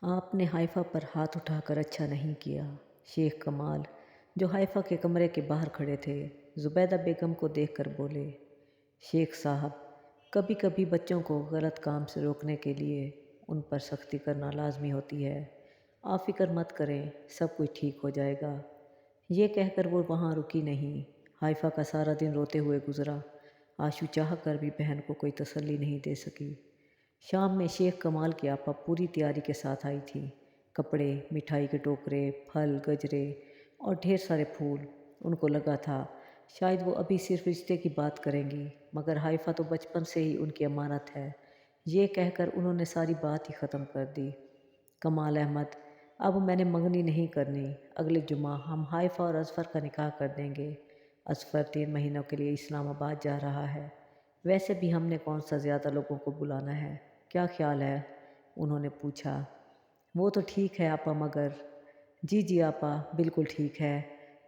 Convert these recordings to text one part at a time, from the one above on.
آپ نے حائفہ پر ہاتھ اٹھا کر اچھا نہیں کیا۔ شیخ کمال جو حائفہ کے کمرے کے باہر کھڑے تھے زبیدہ بیگم کو دیکھ کر بولے، شیخ صاحب، کبھی کبھی بچوں کو غلط کام سے روکنے کے لیے ان پر سختی کرنا لازمی ہوتی ہے۔ آپ فکر مت کریں، سب کچھ ٹھیک ہو جائے گا۔ یہ کہہ کر وہ وہاں رکی نہیں۔ حائفہ کا سارا دن روتے ہوئے گزرا۔ آشو چاہ کر بھی بہن کو کوئی تسلی نہیں دے سکی۔ شام میں شیخ کمال کی آپا پوری تیاری کے ساتھ آئی تھی۔ کپڑے، مٹھائی کے ٹوکرے، پھل، گجرے اور ڈھیر سارے پھول۔ ان کو لگا تھا شاید وہ ابھی صرف رشتے کی بات کریں گی، مگر حائفہ تو بچپن سے ہی ان کی امانت ہے۔ یہ کہہ کر انہوں نے ساری بات ہی ختم کر دی۔ کمال احمد، اب میں نے منگنی نہیں کرنی۔ اگلے جمعہ ہم حائفہ اور اظفر کا نکاح کر دیں گے۔ اظفر 3 مہینوں کے لیے اسلام آباد جا رہا ہے۔ ویسے بھی ہم نے کون سا زیادہ لوگوں کو بلانا ہے، کیا خیال ہے؟ انہوں نے پوچھا۔ وہ تو ٹھیک ہے آپا، مگر… جی آپا، بالکل ٹھیک ہے۔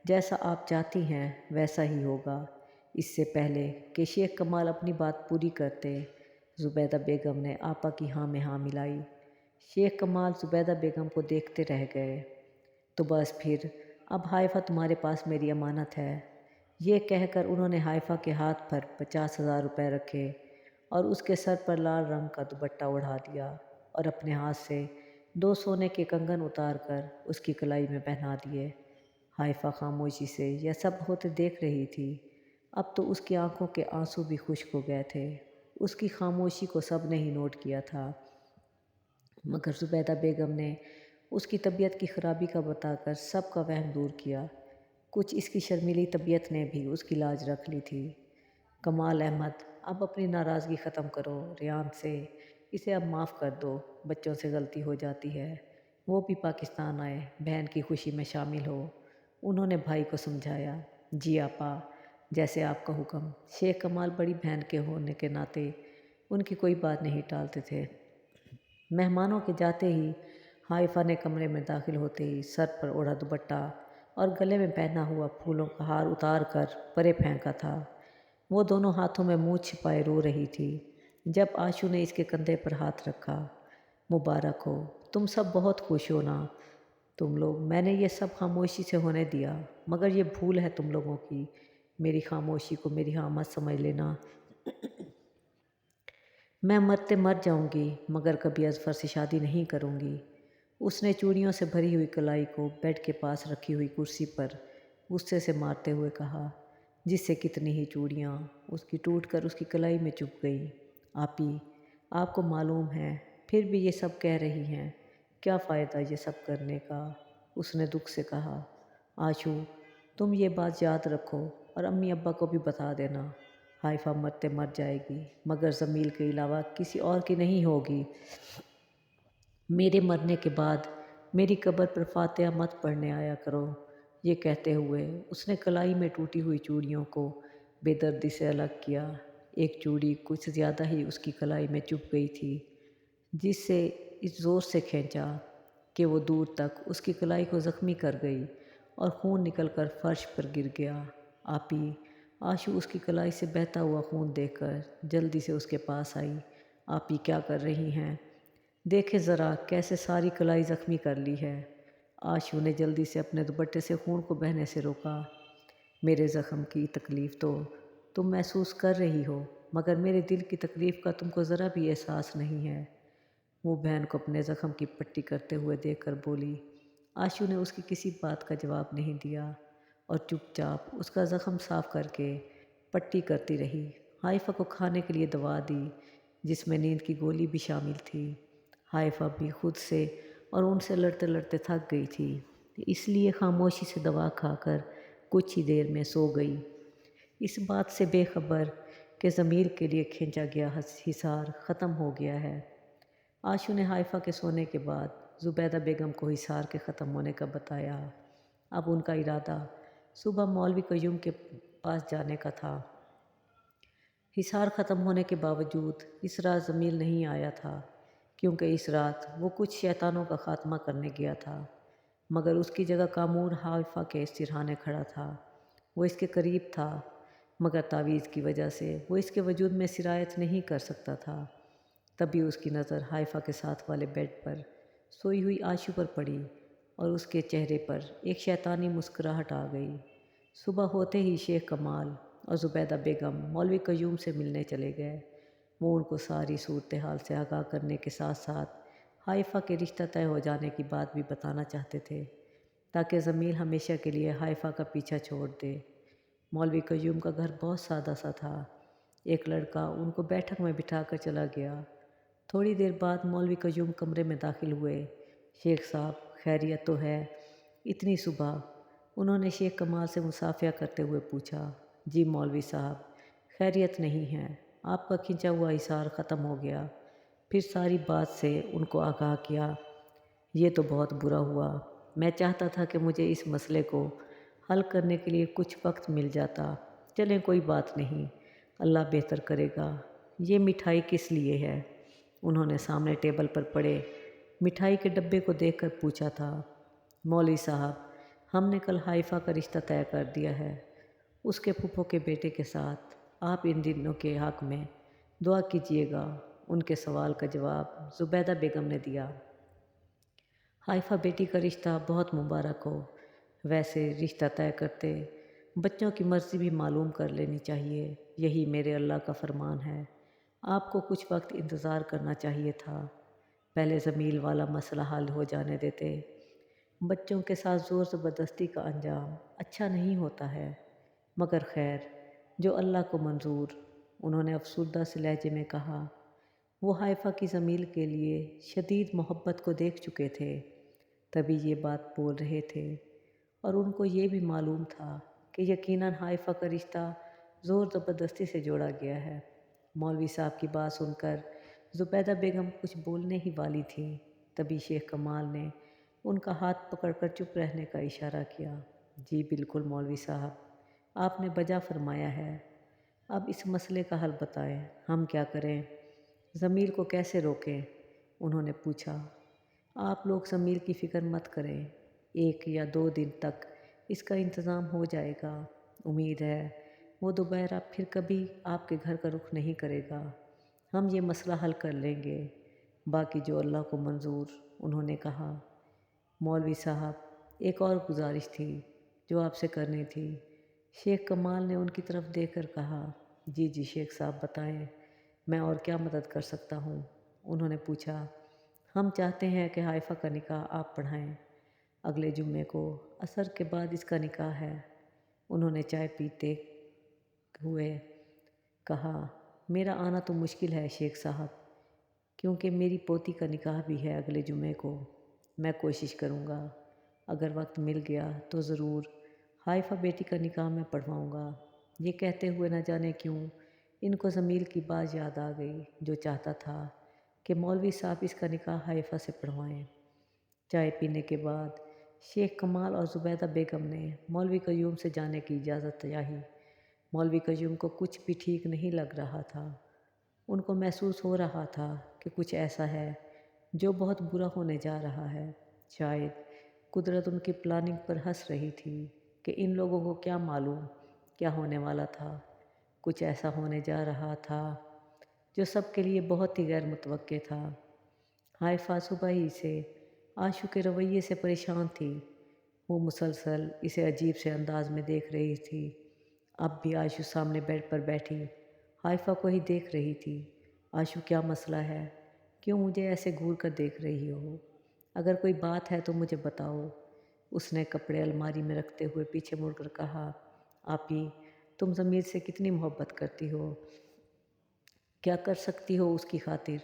جیسا آپ چاہتی ہیں ویسا ہی ہوگا۔ اس سے پہلے کہ شیخ کمال اپنی بات پوری کرتے، زبیدہ بیگم نے آپا کی ہاں میں ہاں ملائی۔ شیخ کمال زبیدہ بیگم کو دیکھتے رہ گئے۔ تو بس پھر اب حائفہ تمہارے پاس میری امانت ہے۔ یہ کہہ کر انہوں نے حائفہ کے ہاتھ پر 50,000 روپے رکھے اور اس کے سر پر لال رنگ کا دوپٹہ اڑا دیا اور اپنے ہاتھ سے 2 سونے کے کنگن اتار کر اس کی کلائی میں پہنا دیے۔ حائفہ خاموشی سے یہ سب ہوتے دیکھ رہی تھی۔ اب تو اس کی آنکھوں کے آنسو بھی خشک ہو گئے تھے۔ اس کی خاموشی کو سب نے ہی نوٹ کیا تھا، مگر زبیدہ بیگم نے اس کی طبیعت کی خرابی کا بتا کر سب کا وہم دور کیا۔ کچھ اس کی شرمیلی طبیعت نے بھی اس کی لاج رکھ لی تھی۔ کمال احمد، اب اپنی ناراضگی ختم کرو ریان سے۔ اسے اب معاف کر دو، بچوں سے غلطی ہو جاتی ہے۔ وہ بھی پاکستان آئے، بہن کی خوشی میں شامل ہو۔ انہوں نے بھائی کو سمجھایا۔ جی آپا، جیسے آپ کا حکم۔ شیخ کمال بڑی بہن کے ہونے کے ناطے ان کی کوئی بات نہیں ٹالتے تھے۔ مہمانوں کے جاتے ہی حائفہ نے کمرے میں داخل ہوتے ہی سر پر اوڑھا دوپٹہ اور گلے میں پہنا ہوا پھولوں کا ہار اتار کر پرے پھینکا تھا۔ وہ دونوں ہاتھوں میں منہ چھپائے رو رہی تھی۔ جب آشو نے اس کے کندھے پر ہاتھ رکھا، مبارک ہو، تم سب بہت خوش ہو نا تم لوگ۔ میں نے یہ سب خاموشی سے ہونے دیا، مگر یہ بھول ہے تم لوگوں کی۔ میری خاموشی کو میری ہاں مت سمجھ لینا۔ میں مرتے مر جاؤں گی، مگر کبھی اظفر سے شادی نہیں کروں گی۔ اس نے چوڑیوں سے بھری ہوئی کلائی کو بیڈ کے پاس رکھی ہوئی کرسی پر غصے سے مارتے ہوئے کہا، جس سے کتنی ہی چوڑیاں اس کی ٹوٹ کر اس کی کلائی میں چپ گئیں۔ آپی، آپ کو معلوم ہے، پھر بھی یہ سب کہہ رہی ہیں، کیا فائدہ یہ سب کرنے کا؟ اس نے دکھ سے کہا۔ آشو، تم یہ بات یاد رکھو اور امی ابا کو بھی بتا دینا۔ حائفہ مرتے مر جائے گی، مگر جمیل کے علاوہ کسی اور کی نہیں ہوگی۔ میرے مرنے کے بعد میری قبر پر فاتحہ مت پڑھنے آیا کرو۔ یہ کہتے ہوئے اس نے کلائی میں ٹوٹی ہوئی چوڑیوں کو بے دردی سے الگ کیا۔ ایک چوڑی کچھ زیادہ ہی اس کی کلائی میں چپ گئی تھی، جس سے اس زور سے کھینچا کہ وہ دور تک اس کی کلائی کو زخمی کر گئی اور خون نکل کر فرش پر گر گیا۔ آپی، آشو اس کی کلائی سے بہتا ہوا خون دیکھ کر جلدی سے اس کے پاس آئی۔ آپی کیا کر رہی ہیں؟ دیکھے ذرا کیسے ساری کلائی زخمی کر لی ہے۔ آشو نے جلدی سے اپنے دوپٹے سے خون کو بہنے سے روکا۔ میرے زخم کی تکلیف تو تم محسوس کر رہی ہو، مگر میرے دل کی تکلیف کا تم کو ذرا بھی احساس نہیں ہے۔ وہ بہن کو اپنے زخم کی پٹی کرتے ہوئے دیکھ کر بولی۔ آشو نے اس کی کسی بات کا جواب نہیں دیا اور چپ چاپ اس کا زخم صاف کر کے پٹی کرتی رہی۔ حائفہ کو کھانے کے لیے دوا دی، جس میں نیند کی گولی بھی شامل تھی۔ حائفہ بھی خود سے اور ان سے لڑتے لڑتے تھک گئی تھی، اس لیے خاموشی سے دوا کھا کر کچھ ہی دیر میں سو گئی، اس بات سے بے خبر کہ ضمیر کے لیے کھینچا گیا حصار ختم ہو گیا ہے۔ آشو نے حائفہ کے سونے کے بعد زبیدہ بیگم کو حصار کے ختم ہونے کا بتایا۔ اب ان کا ارادہ صبح مولوی قیوم کے پاس جانے کا تھا۔ حصار ختم ہونے کے باوجود اس رات جمیل نہیں آیا تھا، کیونکہ اس رات وہ کچھ شیطانوں کا خاتمہ کرنے گیا تھا، مگر اس کی جگہ کامور حائفہ کے سرہانے کھڑا تھا۔ وہ اس کے قریب تھا، مگر تعویذ کی وجہ سے وہ اس کے وجود میں سرایت نہیں کر سکتا تھا۔ تبھی اس کی نظر حائفہ کے ساتھ والے بیڈ پر सोई हुई आशू पर पड़ी और उसके चेहरे पर एक शैतानी मुस्कुराहट आ गई। सुबह होते ही शेख कमाल और ज़ुबैदा बेगम मौलवी क़य्यूम से मिलने चले गए। वो उनको सारी सूरत हाल से आगाह करने के साथ साथ हाइफा के रिश्ता तय हो जाने की बात भी बताना चाहते थे, ताकि ज़मील हमेशा के लिए हाइफा का पीछा छोड़ दे। मौलवी क़य्यूम का घर बहुत सादा सा था। एक लड़का उनको बैठक में बिठाकर चला गया। थोड़ी देर बाद मौलवी क़य्यूम कमरे में दाखिल हुए। शेख साहब, खैरियत तो है? इतनी सुबह? उन्होंने शेख कमाल से मुसाफिया करते हुए पूछा। जी मौलवी साहब, खैरियत नहीं है। आपका खिंचा हुआ इशार ख़त्म हो गया। फिर सारी बात से उनको आगाह किया। ये तो बहुत बुरा हुआ। मैं चाहता था कि मुझे इस मसले को हल करने के लिए कुछ वक्त मिल जाता। चलें, कोई बात नहीं, अल्लाह बेहतर करेगा। ये मिठाई किस लिए है? उन्होंने सामने टेबल पर पड़े मिठाई के डब्बे को देखकर पूछा था। मौलवी साहब, हमने कल हाइफा का रिश्ता तय कर दिया है, उसके फूफो के बेटे के साथ। आप इन दिनों के हक़ में दुआ कीजिएगा। उनके सवाल का जवाब ज़ुबैदा बेगम ने दिया। हाइफा बेटी का रिश्ता बहुत मुबारक हो। वैसे रिश्ता तय करते बच्चों की मर्ज़ी भी मालूम कर लेनी चाहिए। यही मेरे अल्लाह का फरमान है। आपको कुछ वक्त इंतज़ार करना चाहिए था। पहले ज़मील वाला मसला हल हो जाने देते। बच्चों के साथ ज़ोर ज़बरदस्ती का अंजाम अच्छा नहीं होता है। मगर खैर, जो अल्लाह को मंजूर। उन्होंने अफसुर्दा से लहजे में कहा। वो हाइफा की ज़मील के लिए शदीद मोहब्बत को देख चुके थे, तभी ये बात बोल रहे थे। और उनको ये भी मालूम था कि यकीनन हाइफा का रिश्ता ज़ोर ज़बरदस्ती से जोड़ा गया है। मौलवी साहब की बात सुनकर ज़ुबैदा बेगम कुछ बोलने ही वाली थी, तभी शेख कमाल ने उनका हाथ पकड़कर चुप रहने का इशारा किया। जी बिल्कुल मौलवी साहब, आपने बजा फरमाया है। अब इस मसले का हल बताएं, हम क्या करें? ज़मील को कैसे रोकें? उन्होंने पूछा। आप लोग ज़मील की फ़िक्र मत करें, 1 या 2 दिन तक इसका इंतज़ाम हो जाएगा। उम्मीद है वो दोबारा फिर कभी आपके घर का रुख नहीं करेगा। हम ये मसला हल कर लेंगे, बाकी जो अल्लाह को मंजूर। उन्होंने कहा। मौलवी साहब, एक और गुजारिश थी जो आपसे करनी थी। शेख कमाल ने उनकी तरफ देखकर कहा। जी जी शेख साहब, बताएं, मैं और क्या मदद कर सकता हूँ? उन्होंने पूछा। हम चाहते हैं कि हाइफा का निकाह आप पढ़ाएं। अगले जुम्मे को असर के बाद इसका निकाह है। उन्होंने चाय पीते हुए कहा। मेरा आना तो मुश्किल है शेख साहब, क्योंकि मेरी पोती का निकाह भी है अगले जुम्मे को। मैं कोशिश करूँगा, अगर वक्त मिल गया तो ज़रूर हाइफा बेटी का निकाह मैं पढ़वाऊँगा। ये कहते हुए न जाने क्यों इनको ज़मील की बात याद आ गई, जो चाहता था कि मौलवी साहब इसका निकाह हाइफा से पढ़वाएं। चाय पीने के बाद शेख कमाल और ज़ुबैदा बेगम ने मौलवी क़य्यूम से जाने की इजाज़त चाही। मौलवी क़य्यूम को कुछ भी ठीक नहीं लग रहा था। उनको महसूस हो रहा था कि कुछ ऐसा है जो बहुत बुरा होने जा रहा है। शायद कुदरत उनकी प्लानिंग पर हंस रही थी कि इन लोगों को क्या मालूम क्या होने वाला था। कुछ ऐसा होने जा रहा था जो सबके लिए बहुत ही गैर मुतवक्के था। हाइफा सुबह ही से आशू के रवैये से परेशान थी। वो मुसलसल इसे अजीब से अंदाज में देख रही थी। अब भी आशू सामने बेड पर बैठी हाइफा को ही देख रही थी। आशू, क्या मसला है? क्यों मुझे ऐसे घूर कर देख रही हो? अगर कोई बात है तो मुझे बताओ। उसने कपड़े अलमारी में रखते हुए पीछे मुड़कर कहा। आपी, तुम ज़मीर से कितनी मोहब्बत करती हो? क्या कर सकती हो उसकी खातिर?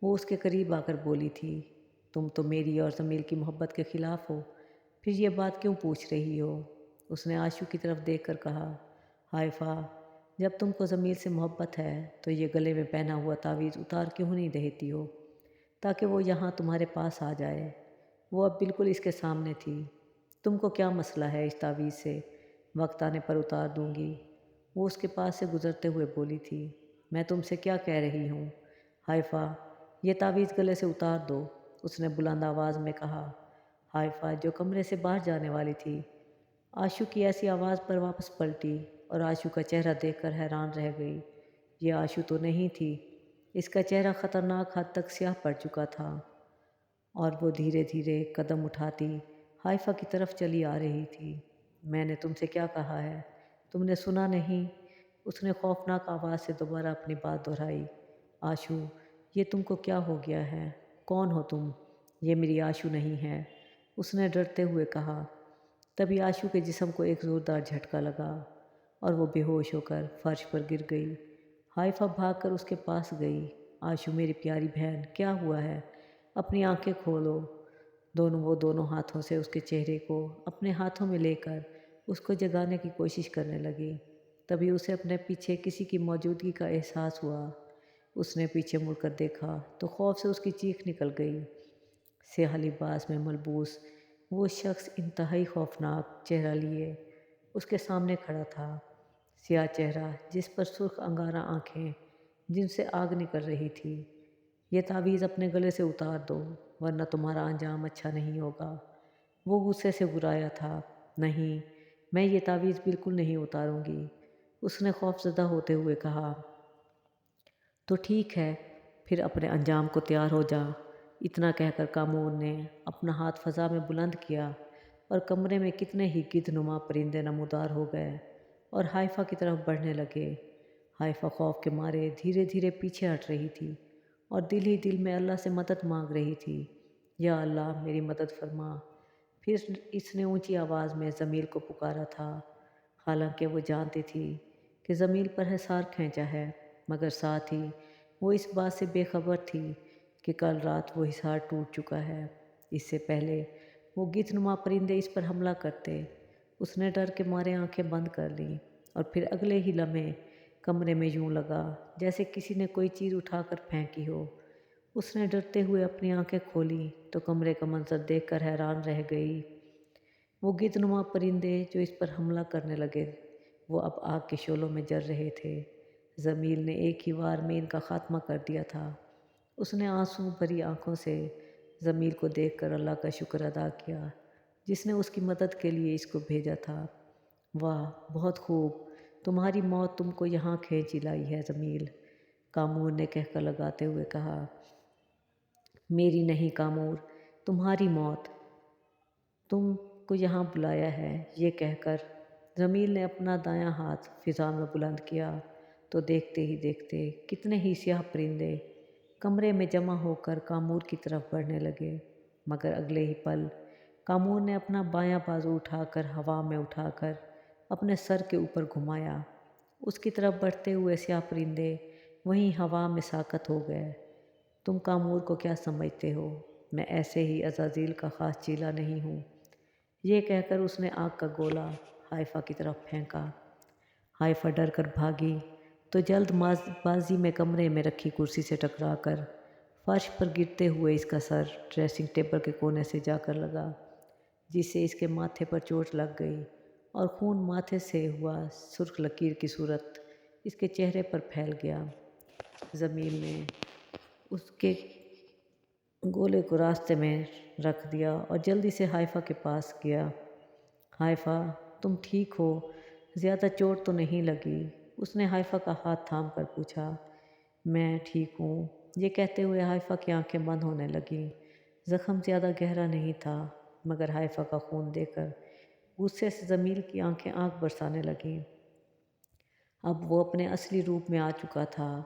वो उसके करीब आकर बोली थी। तुम तो मेरी और ज़मील की मोहब्बत के ख़िलाफ़ हो, फिर ये बात क्यों पूछ रही हो? उसने आशू की तरफ देखकर कहा। हाइफा, जब तुमको ज़मील से मोहब्बत है तो ये गले में पहना हुआ तावीज़ उतार क्यों नहीं देती हो, ताकि वो यहाँ तुम्हारे पास आ जाए। वो अब बिल्कुल इसके सामने थी। तुमको क्या मसला है इस तावीज़ से? वक्त आने पर उतार दूँगी। वो उसके पास से गुज़रते हुए बोली थी। मैं तुमसे क्या कह रही हूँ? हाइफा, ये तावीज़ गले से उतार दो, उसने बुलंद आवाज़ में कहा। हाइफा, जो कमरे से बाहर जाने वाली थी, आशू की ऐसी आवाज़ पर वापस पलटी और आशू का चेहरा देखकर हैरान रह गई। ये आशू तो नहीं थी। इसका चेहरा ख़तरनाक हद तक स्याह पड़ चुका था। اور وہ دھیرے دھیرے قدم اٹھاتی حائفہ کی طرف چلی آ رہی تھی۔ میں نے تم سے کیا کہا ہے؟ تم نے سنا نہیں؟ اس نے خوفناک آواز سے دوبارہ اپنی بات دہرائی۔ آشو، یہ تم کو کیا ہو گیا ہے؟ کون ہو تم؟ یہ میری آشو نہیں ہے، اس نے ڈرتے ہوئے کہا۔ تبھی آشو کے جسم کو ایک زوردار جھٹکا لگا اور وہ بے ہوش ہو کر فرش پر گر گئی۔ حائفہ بھاگ کر اس کے پاس گئی۔ آشو میری پیاری بہن، کیا ہوا ہے؟ اپنی آنکھیں کھولو۔ وہ دونوں ہاتھوں سے اس کے چہرے کو اپنے ہاتھوں میں لے کر اس کو جگانے کی کوشش کرنے لگی۔ تبھی اسے اپنے پیچھے کسی کی موجودگی کا احساس ہوا۔ اس نے پیچھے مڑ کر دیکھا تو خوف سے اس کی چیخ نکل گئی۔ سیاہ لباس میں ملبوس وہ شخص انتہائی خوفناک چہرہ لیے اس کے سامنے کھڑا تھا۔ سیاہ چہرہ جس پر سرخ انگارہ آنکھیں جن سے آگ نکل رہی تھی۔ یہ تعویذ اپنے گلے سے اتار دو ورنہ تمہارا انجام اچھا نہیں ہوگا، وہ غصے سے برایا تھا۔ نہیں، میں یہ تعویذ بالکل نہیں اتاروں گی، اس نے خوف زدہ ہوتے ہوئے کہا۔ تو ٹھیک ہے، پھر اپنے انجام کو تیار ہو جا۔ اتنا کہہ کر کامور نے اپنا ہاتھ فضا میں بلند کیا اور کمرے میں کتنے ہی گدھ نما پرندے نمودار ہو گئے اور حائفہ کی طرف بڑھنے لگے۔ حائفہ خوف کے مارے دھیرے دھیرے پیچھے ہٹ رہی تھی اور دل ہی دل میں اللہ سے مدد مانگ رہی تھی۔ یا اللہ میری مدد فرما۔ پھر اس نے اونچی آواز میں ضمیر کو پکارا تھا، حالانکہ وہ جانتی تھی کہ ضمیر پر حصار کھینچا ہے، مگر ساتھ ہی وہ اس بات سے بے خبر تھی کہ کل رات وہ حصار ٹوٹ چکا ہے۔ اس سے پہلے وہ گدھ نما پرندے اس پر حملہ کرتے، اس نے ڈر کے مارے آنکھیں بند کر لیں اور پھر اگلے ہی لمحے کمرے میں یوں لگا جیسے کسی نے کوئی چیز اٹھا کر پھینکی ہو۔ اس نے ڈرتے ہوئے اپنی آنکھیں کھولیں تو کمرے کا منظر دیکھ کر حیران رہ گئی۔ وہ گدھ نما پرندے جو اس پر حملہ کرنے لگے وہ اب آگ کے شعلوں میں جل رہے تھے۔ ضمیر نے ایک ہی وار میں ان کا خاتمہ کر دیا تھا۔ اس نے آنسو بھری آنکھوں سے ضمیر کو دیکھ کر اللہ کا شکر ادا کیا جس نے اس کی مدد کے لیے اس کو بھیجا تھا۔ واہ، بہت خوب، تمہاری موت تم کو یہاں کھینچی لائی ہے ضمیر، کامور نے کہہ کر لگاتے ہوئے کہا۔ میری نہیں کامور، تمہاری موت، تم کو یہاں بلایا ہے۔ یہ کہہ کر ضمیر نے اپنا دایاں ہاتھ فضا میں بلند کیا تو دیکھتے ہی دیکھتے کتنے ہی سیاہ پرندے کمرے میں جمع ہو کر کامور کی طرف بڑھنے لگے، مگر اگلے ہی پل کامور نے اپنا بایاں بازو اٹھا کر ہوا میں اٹھا کر اپنے سر کے اوپر گھمایا۔ اس کی طرف بڑھتے ہوئے سیاہ پرندے وہیں ہوا میں ساکت ہو گئے۔ تم کامور کو کیا سمجھتے ہو؟ میں ایسے ہی عزازیل کا خاص چیلا نہیں ہوں۔ یہ کہہ کر اس نے آگ کا گولا حائفہ کی طرف پھینکا۔ حائفہ ڈر کر بھاگی تو جلد بازی میں کمرے میں رکھی کرسی سے ٹکرا کر فرش پر گرتے ہوئے اس کا سر ڈریسنگ ٹیبل کے کونے سے جا کر لگا، جس سے اس کے ماتھے پر چوٹ لگ گئی اور خون ماتھے سے ہوا سرخ لکیر کی صورت اس کے چہرے پر پھیل گیا۔ ضمیر نے اس کے گولے کو راستے میں رکھ دیا اور جلدی سے حائفہ کے پاس گیا۔ حائفہ، تم ٹھیک ہو؟ زیادہ چوٹ تو نہیں لگی؟ اس نے حائفہ کا ہاتھ تھام کر پوچھا۔ میں ٹھیک ہوں، یہ کہتے ہوئے حائفہ کی آنکھیں بند ہونے لگیں۔ زخم زیادہ گہرا نہیں تھا، مگر حائفہ کا خون دیکھ کر غصے سے ضمیر کی آنکھیں آگ برسانے لگیں۔ اب وہ اپنے اصلی روپ میں آ چکا تھا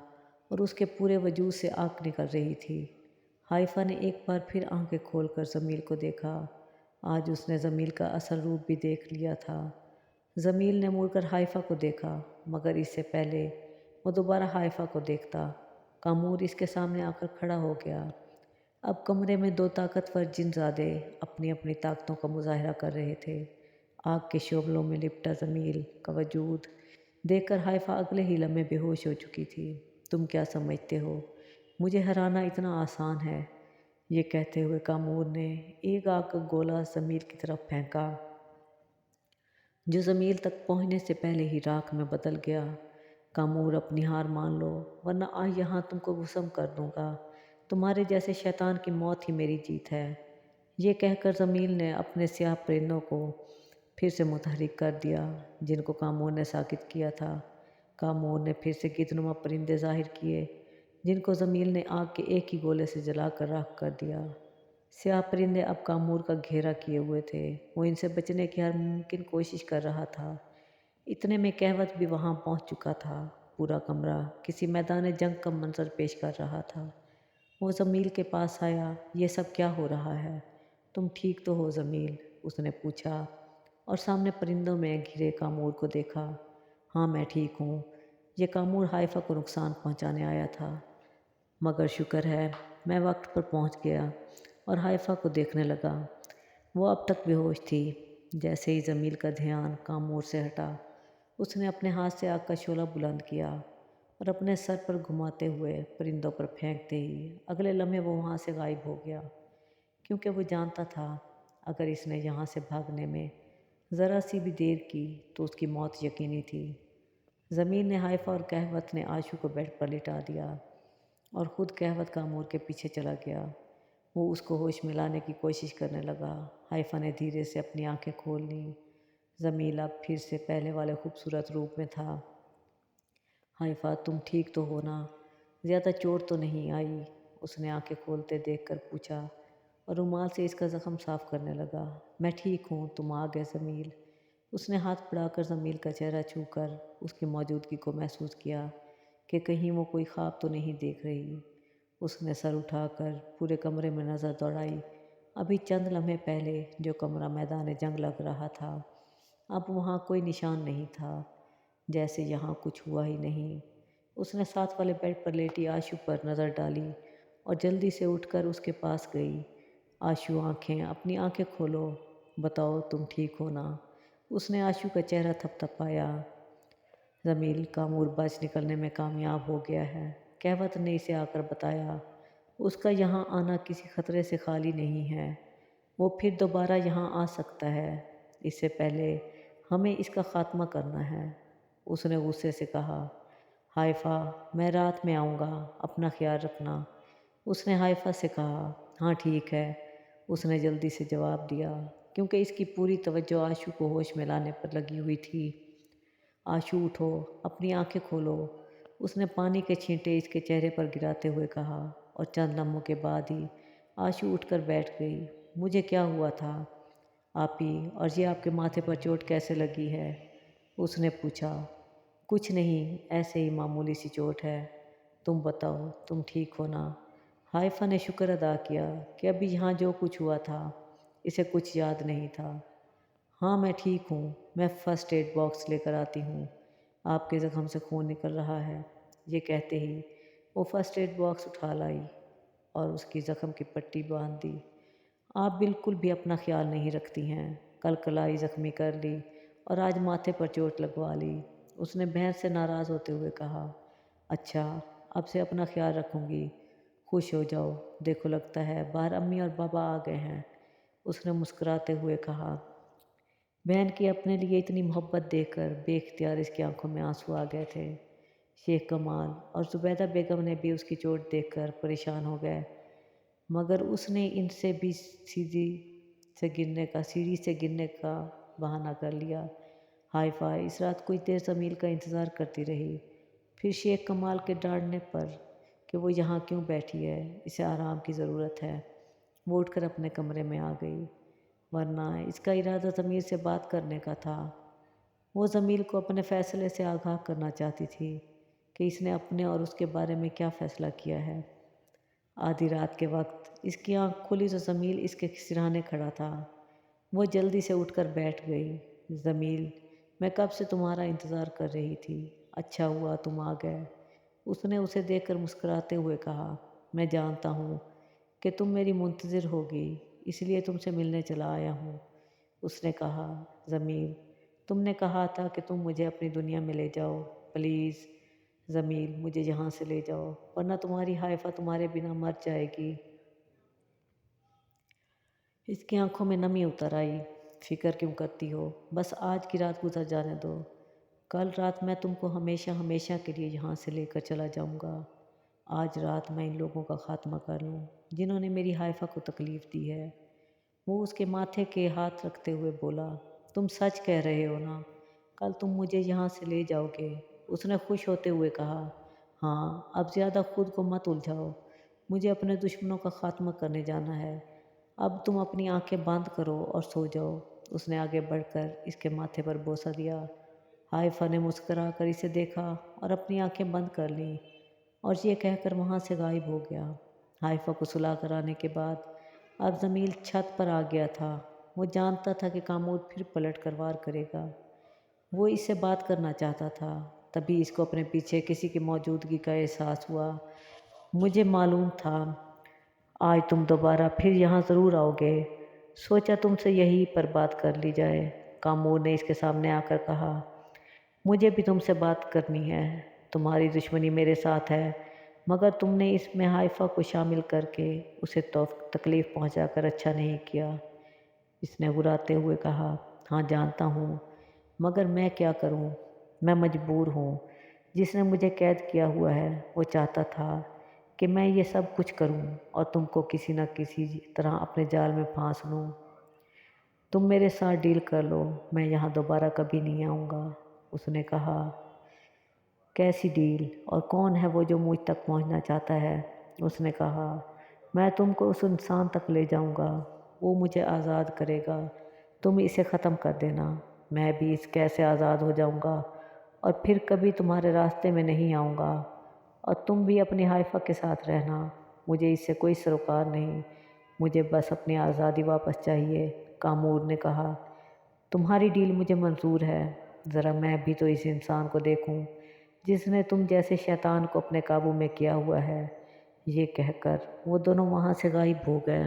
اور اس کے پورے وجود سے آگ نکل رہی تھی۔ حائفہ نے ایک بار پھر آنکھیں کھول کر ضمیر کو دیکھا۔ آج اس نے ضمیر کا اصل روپ بھی دیکھ لیا تھا۔ ضمیر نے مڑ کر حائفہ کو دیکھا، مگر اس سے پہلے وہ دوبارہ حائفہ کو دیکھتا کامور اس کے سامنے آ کر کھڑا ہو گیا۔ اب کمرے میں دو طاقتور جن زادے اپنی اپنی طاقتوں کا مظاہرہ کر رہے تھے۔ آگ کے شعلوں میں لپٹا ضمیر کا وجود دیکھ کر حائفہ اگلے ہی لمحے بے ہوش ہو چکی تھی۔ تم کیا سمجھتے ہو مجھے ہرانا اتنا آسان ہے؟ یہ کہتے ہوئے کامور نے ایک آگ کا گولا ضمیر کی طرف پھینکا جو ضمیر تک پہنچنے سے پہلے ہی راکھ میں بدل گیا۔ کامور، اپنی ہار مان لو ورنہ آج یہاں تم کو گسم کر دوں گا۔ تمہارے جیسے شیطان کی موت ہی میری جیت ہے۔ یہ کہہ کر ضمیر نے اپنے سیاہ پرندوں کو پھر سے متحرک کر دیا جن کو کامور نے ساکت کیا تھا۔ کامور نے پھر سے گدھ نما پرندے ظاہر کیے جن کو ضمیر نے آگ کے ایک ہی گولے سے جلا کر راکھ کر دیا۔ स्याह परिंदे अब कामूर का घेरा किए हुए थे। वो इनसे बचने की हर मुमकिन कोशिश कर रहा था। इतने में कहवत भी वहाँ पहुँच चुका था। पूरा कमरा किसी मैदान जंग का मंजर पेश कर रहा था। वो जमील के पास आया। ये सब क्या हो रहा है? तुम ठीक तो हो जमील? उसने पूछा और सामने परिंदों में घिरे कामूर को देखा। हाँ मैं ठीक हूँ। ये कामूर हाइफा को नुकसान पहुँचाने आया था, मगर शुक्र है मैं वक्त पर पहुँच गया और हाइफा को देखने लगा। वो अब तक बेहोश थी। जैसे ही जमील का ध्यान कामूर से हटा, उसने अपने हाथ से आग का शोला बुलंद किया और अपने सर पर घुमाते हुए परिंदों पर फेंकते ही अगले लम्हे वो वहाँ से गायब हो गया, क्योंकि वो जानता था अगर इसने यहाँ से भागने में ज़रा सी भी देर की तो उसकी मौत यकीनी थी। ज़मीन ने हाइफा और कहवत ने आशू को बेड पर लिटा दिया और ख़ुद कहवत कामूर के पीछे चला गया। वो उसको होश में लाने की कोशिश करने लगा। हाइफा ने धीरे से अपनी आंखें खोल लीं। ज़मील अब फिर से पहले वाले खूबसूरत रूप में था। हाइफा तुम ठीक तो हो ना? ज़्यादा चोट तो नहीं आई? उसने आंखें खोलते देखकर पूछा और रुमाल से इसका ज़ख्म साफ करने लगा। मैं ठीक हूँ, तुम आ गए ज़मील। उसने हाथ बढ़ाकर ज़मील का चेहरा छूकर उसकी मौजूदगी को महसूस किया कि कहीं वो कोई ख्वाब तो नहीं देख रही। उसने सर उठाकर पूरे कमरे में नज़र दौड़ाई। अभी चंद लम्हे पहले जो कमरा मैदान जंग लग रहा था, अब वहाँ कोई निशान नहीं था, जैसे यहाँ कुछ हुआ ही नहीं। उसने साथ वाले बेड पर लेटी आशू पर नज़र डाली और जल्दी से उठकर उसके पास गई। आशू अपनी आंखें खोलो, बताओ तुम ठीक हो ना? उसने आशू का चेहरा थपथपाया। ज़मील कामूर बच निकलने में कामयाब हो गया है, कहवत ने इसे आकर बताया। उसका यहाँ आना किसी खतरे से खाली नहीं है। वो फिर दोबारा यहाँ आ सकता है। इससे पहले हमें इसका खात्मा करना है। उसने गुस्से से कहा। हाइफा मैं रात में आऊँगा, अपना ख्याल रखना। उसने हाइफा से कहा। हाँ ठीक है, उसने जल्दी से जवाब दिया, क्योंकि इसकी पूरी तवज्जो आशू को होश में लाने पर लगी हुई थी। आशू उठो, अपनी आंखें खोलो। उसने पानी के छींटे इसके चेहरे पर गिराते हुए कहा और चंद लम्हों के बाद ही आशू उठकर बैठ गई। मुझे क्या हुआ था आपी, और ये आपके माथे पर चोट कैसे लगी है? उसने पूछा। कुछ नहीं, ऐसे ही मामूली सी चोट है। तुम बताओ तुम ठीक हो ना? हाइफा ने शुक्र अदा किया कि अभी यहाँ जो कुछ हुआ था इसे कुछ याद नहीं था। हाँ मैं ठीक हूँ, मैं फ़र्स्ट एड बॉक्स लेकर आती हूँ, आपके ज़ख्म से खून निकल रहा है। ये कहते ही वो फ़र्स्ट एड बॉक्स उठा लाई और उसकी ज़ख्म की पट्टी बांध दी। आप बिल्कुल भी अपना ख्याल नहीं रखती हैं। कल कलाई ज़ख्मी कर ली और आज माथे पर चोट लगवा ली। उसने बहन से नाराज़ होते हुए कहा। अच्छा, अब से अपना ख्याल रखूँगी। खुश हो जाओ, देखो लगता है बाहर अम्मी और बाबा आ गए हैं। उसने मुस्कुराते हुए कहा। बहन की अपने लिए इतनी मोहब्बत देखकर बेख्तियार इसकी आंखों में आंसू आ गए थे। शेख कमाल और जुबैदा बेगम ने भी उसकी चोट देखकर परेशान हो गए, मगर उसने इनसे भी सीढ़ी से गिरने का बहाना कर लिया। हाइफा इस रात कुछ देर जमील का इंतज़ार करती रही। फिर शेख कमाल के डांटने पर कि वो यहाँ क्यों बैठी है, इसे आराम की ज़रूरत है, वो उठकर अपने कमरे में आ गई। वरना इसका इरादा ज़मीर से बात करने का था। वो ज़मील को अपने फ़ैसले से आगाह करना चाहती थी कि इसने अपने और उसके बारे में क्या फ़ैसला किया है। आधी रात के वक्त इसकी आंख खुली तो ज़मील इसके सिरहाने खड़ा था। वो जल्दी से उठकर बैठ गई। ज़मील, मैं कब से तुम्हारा इंतज़ार कर रही थी, अच्छा हुआ तुम आ गए। उसने उसे देखकर मुस्कुराते हुए कहा। मैं जानता हूँ कि तुम मेरी मुंतज़िर होगी, इसलिए तुमसे मिलने चला आया हूँ। उसने कहा। ज़मील, तुमने कहा था कि तुम मुझे अपनी दुनिया में ले जाओ। प्लीज़ ज़मील, मुझे यहाँ से ले जाओ, वरना तुम्हारी हाइफा तुम्हारे बिना मर जाएगी। इसकी आंखों में नमी उतर आई। फिक्र क्यों करती हो, बस आज की रात गुजर जाने दो। कल रात मैं तुमको हमेशा हमेशा के लिए यहाँ से लेकर चला जाऊँगा। आज रात मैं इन लोगों का खात्मा कर लूँ जिन्होंने मेरी हाइफा को तकलीफ़ दी है। वो उसके माथे के हाथ रखते हुए बोला। तुम सच कह रहे हो ना? कल तुम मुझे यहाँ से ले जाओगे? उसने खुश होते हुए कहा। हाँ, अब ज़्यादा खुद को मत उलझाओ, मुझे अपने दुश्मनों का खात्मा करने जाना है। अब तुम अपनी आंखें बंद करो और सो जाओ। उसने आगे बढ़कर इसके माथे पर बोसा दिया। हाइफा ने मुस्कुरा कर इसे देखा और अपनी आंखें बंद कर लीं और ये कहकर वहाँ से गायब हो गया। हाइफा को सुला कर आने के बाद अब जमील छत पर आ गया था। वो जानता था कि कामूर फिर पलट कर वार करेगा। वो इससे बात करना चाहता था। तभी इसको अपने पीछे किसी की मौजूदगी का एहसास हुआ। मुझे मालूम था आज तुम दोबारा फिर यहाँ ज़रूर आओगे। सोचा तुमसे यहीं पर बात कर ली जाए। कामूर ने इसके सामने आकर कहा, मुझे भी तुमसे बात करनी है। तुम्हारी दुश्मनी मेरे साथ है, मगर तुमने इसमें हाइफा को शामिल करके उसे तो तकलीफ़ पहुँचा कर अच्छा नहीं किया। इसने घुराते हुए कहा, हाँ जानता हूँ, मगर मैं क्या करूँ? मैं मजबूर हूँ। जिसने मुझे कैद किया हुआ है वो चाहता था कि मैं ये सब कुछ करूँ और तुमको किसी न किसी तरह अपने जाल में फांस लूँ। तुम मेरे साथ डील कर लो, मैं यहाँ दोबारा कभी नहीं आऊँगा। उसने कहा, कैसी डील और कौन है वो जो मुझ तक पहुँचना चाहता है? उसने कहा, मैं तुमको उस इंसान तक ले जाऊँगा, वो मुझे आज़ाद करेगा, तुम इसे ख़त्म कर देना, मैं भी इस कैद से आज़ाद हो जाऊँगा और फिर कभी तुम्हारे रास्ते में नहीं आऊँगा और तुम भी अपनी हाइफा के साथ रहना। मुझे इससे कोई सरोकार नहीं, मुझे बस अपनी आज़ादी वापस चाहिए। कामूर ने कहा, तुम्हारी डील मुझे मंजूर है, ज़रा मैं भी तो इस इंसान को देखूं जिसने तुम जैसे शैतान को अपने काबू में किया हुआ है। ये कहकर वो दोनों वहाँ से गायब हो गए।